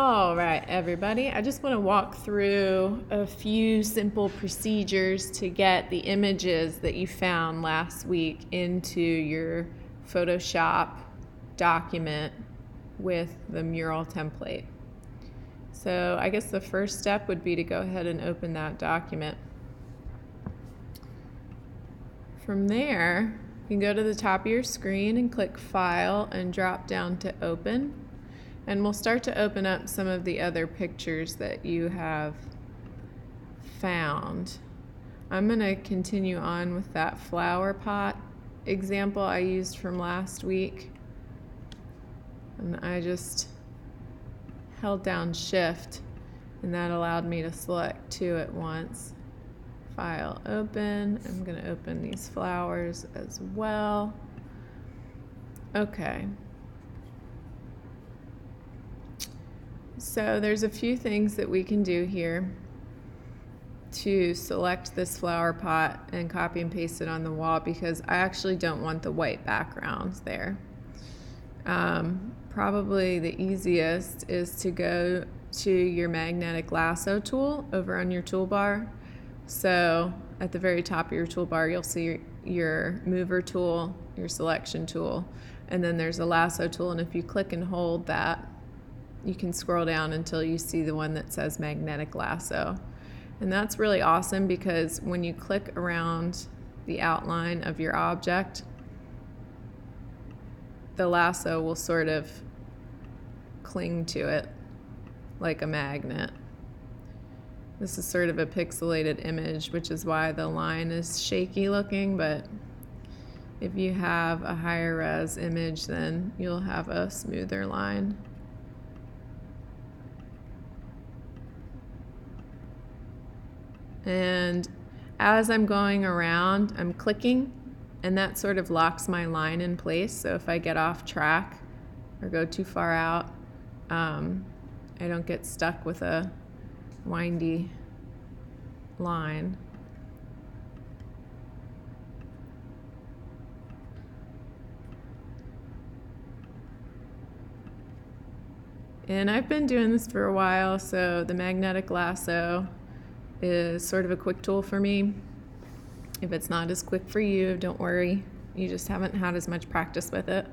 All right, everybody. I just want to walk through a few simple procedures to get the images that you found last week into your Photoshop document with the mural template. So I guess the first step would be to go ahead and open that document. From there, you can go to the top of your screen and click File and drop down to Open. And we'll start to open up some of the other pictures that you have found. I'm going to continue on with that flower pot example I used from last week. And I just held down Shift, and that allowed me to select two at once. File, open. I'm going to open these flowers as well. Okay. So there's a few things that we can do here to select this flower pot and copy and paste it on the wall, because I actually don't want the white background there. Probably the easiest is to go to your magnetic lasso tool over on your toolbar. So at the very top of your toolbar, you'll see your mover tool, your selection tool, and then there's a lasso tool, and if you click and hold that, you can scroll down until you see the one that says magnetic lasso. And that's really awesome, because when you click around the outline of your object, the lasso will sort of cling to it like a magnet. This is sort of a pixelated image, which is why the line is shaky looking, but if you have a higher res image, then you'll have a smoother line. And as I'm going around, I'm clicking, and that sort of locks my line in place. So if I get off track or go too far out, I don't get stuck with a windy line. And I've been doing this for a while, so the magnetic lasso is sort of a quick tool for me. If it's not as quick for you, don't worry. You just haven't had as much practice with it.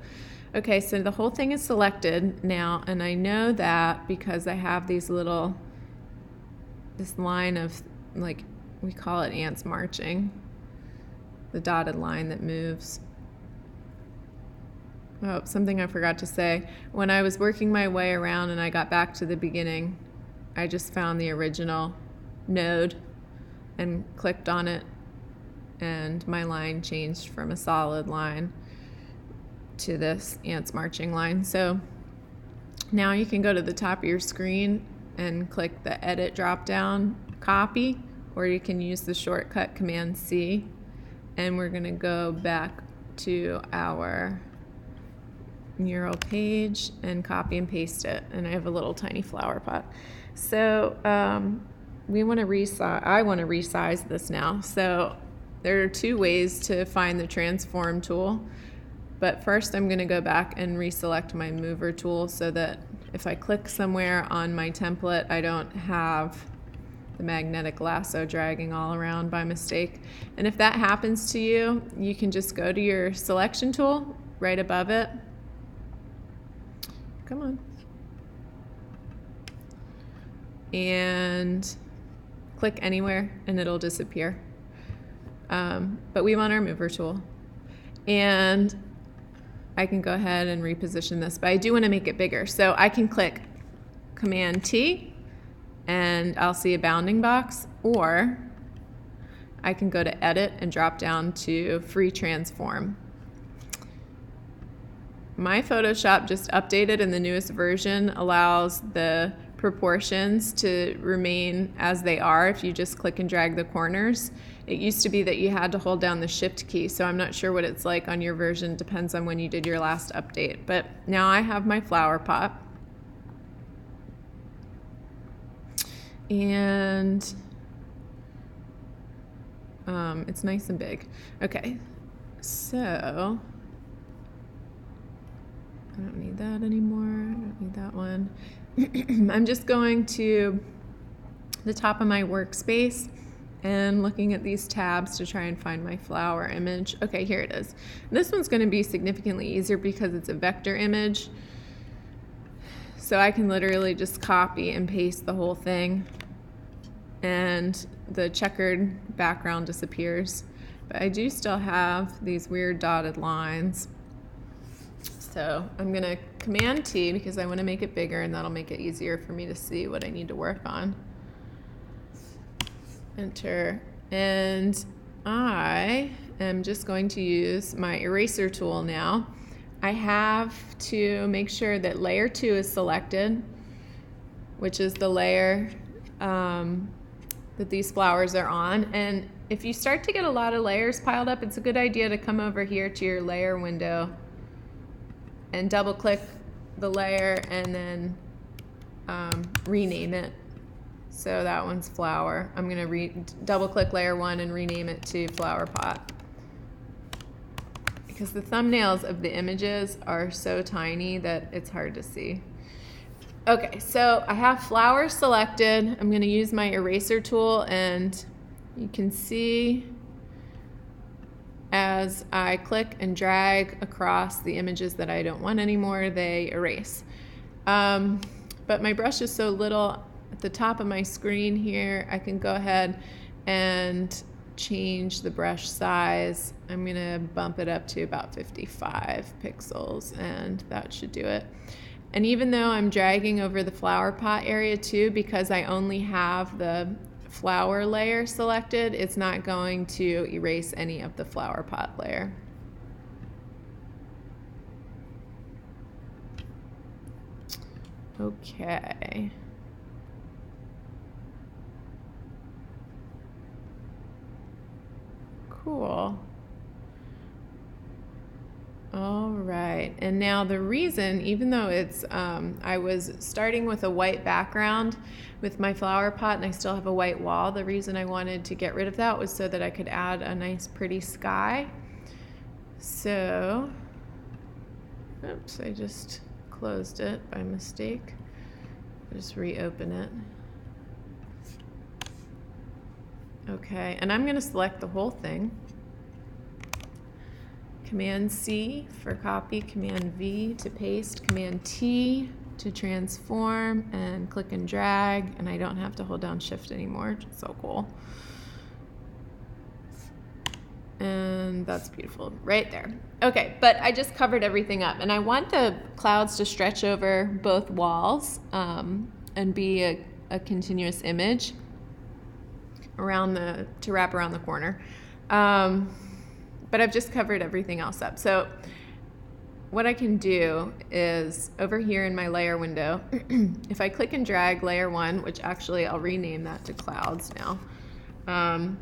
Okay, so the whole thing is selected now, and I know that because I have this line of, like, we call it ants marching, the dotted line that moves. Oh, something I forgot to say. When I was working my way around and I got back to the beginning, I just found the original node and clicked on it, and my line changed from a solid line to this ants marching line. So now you can go to the top of your screen and click the edit drop down, copy, or you can use the shortcut Command C, and we're going to go back to our mural page and copy and paste it. And I have a little tiny flower pot. So I want to resize this now. So there are two ways to find the transform tool, but first I'm going to go back and reselect my mover tool so that if I click somewhere on my template, I don't have the magnetic lasso dragging all around by mistake. And if that happens to you, you can just go to your selection tool right above it. Come on. And click anywhere and it'll disappear. But we want our mover tool. And I can go ahead and reposition this, but I do want to make it bigger. So I can click Command T and I'll see a bounding box, or I can go to Edit and drop down to Free Transform. My Photoshop just updated, and the newest version allows the proportions to remain as they are if you just click and drag the corners. It used to be that you had to hold down the Shift key, so I'm not sure what it's like on your version. Depends on when you did your last update. But now I have my flower pot. And it's nice and big. Okay, so I don't need that anymore. I don't need that one. I'm just going to the top of my workspace and looking at these tabs to try and find my flower image. Okay, here it is. This one's going to be significantly easier because it's a vector image. So I can literally just copy and paste the whole thing and the checkered background disappears. But I do still have these weird dotted lines. So I'm going to Command T because I want to make it bigger, and that'll make it easier for me to see what I need to work on. Enter, and I am just going to use my eraser tool now. I have to make sure that layer 2 is selected, which is the layer that these flowers are on. And if you start to get a lot of layers piled up, it's a good idea to come over here to your layer window and double click the layer and then rename it. So that one's flower. I'm going to double click layer 1 and rename it to flower pot. Because the thumbnails of the images are so tiny that it's hard to see. Okay, so I have flowers selected. I'm going to use my eraser tool, and you can see as I click and drag across the images that I don't want anymore, they erase. But my brush is so little. At the top of my screen here, I can go ahead and change the brush size. I'm going to bump it up to about 55 pixels, and that should do it. And even though I'm dragging over the flower pot area too, because I only have the flower layer selected, it's not going to erase any of the flower pot layer. Okay. Cool. All right, and now the reason, even though it's, I was starting with a white background with my flower pot and I still have a white wall, the reason I wanted to get rid of that was so that I could add a nice pretty sky. So, oops, I just closed it by mistake. Just reopen it. Okay, and I'm going to select the whole thing. Command C for copy, Command V to paste, Command T to transform, and click and drag, and I don't have to hold down Shift anymore, which is so cool. And that's beautiful right there. Okay, but I just covered everything up, and I want the clouds to stretch over both walls and be a continuous image around to wrap around the corner. But I've just covered everything else up. So what I can do is over here in my layer window, if I click and drag layer 1, which actually I'll rename that to clouds now,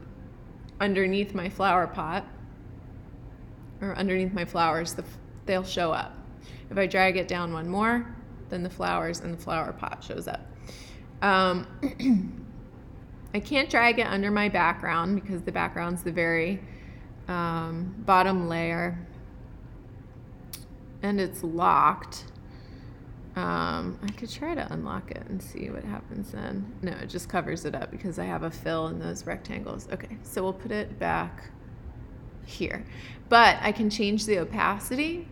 underneath my flower pot, or underneath my flowers, they'll show up. If I drag it down one more, then the flowers and the flower pot shows up. I can't drag it under my background because the background's the very bottom layer and it's locked. I could try to unlock it and see what happens then. No, it just covers it up because I have a fill in those rectangles. Okay, so we'll put it back here. But I can change the opacity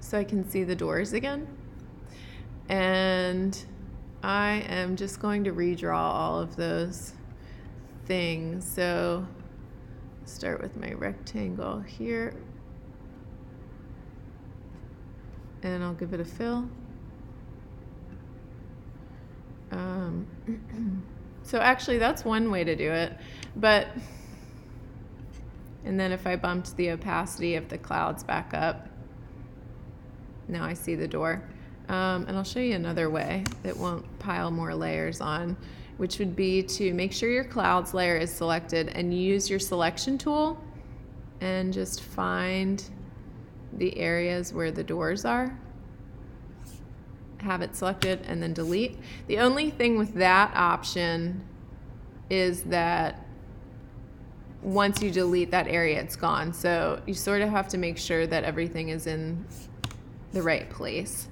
so I can see the doors again. And I am just going to redraw all of those things. So start with my rectangle here. And I'll give it a fill. So actually that's one way to do it, but, and then if I bumped the opacity of the clouds back up, now I see the door. And I'll show you another way that won't pile more layers on, which would be to make sure your clouds layer is selected and use your selection tool and just find the areas where the doors are. Have it selected and then delete. The only thing with that option is that once you delete that area, it's gone. So you sort of have to make sure that everything is in the right place.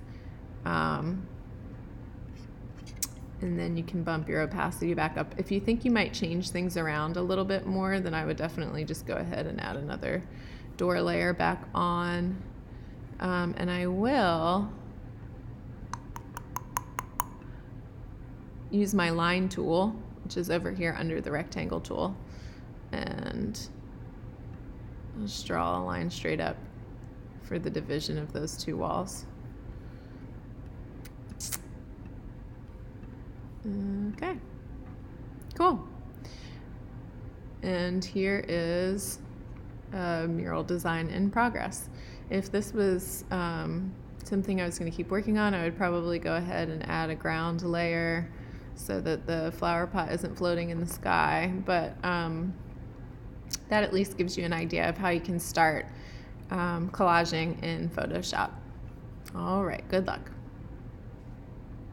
And then you can bump your opacity back up. If you think you might change things around a little bit more, then I would definitely just go ahead and add another door layer back on. And I will use my line tool, which is over here under the rectangle tool, and I'll just draw a line straight up for the division of those two walls. Okay, cool. And here is a mural design in progress. If this was something I was going to keep working on, I would probably go ahead and add a ground layer so that the flower pot isn't floating in the sky, but that at least gives you an idea of how you can start collaging in Photoshop. All right, good luck.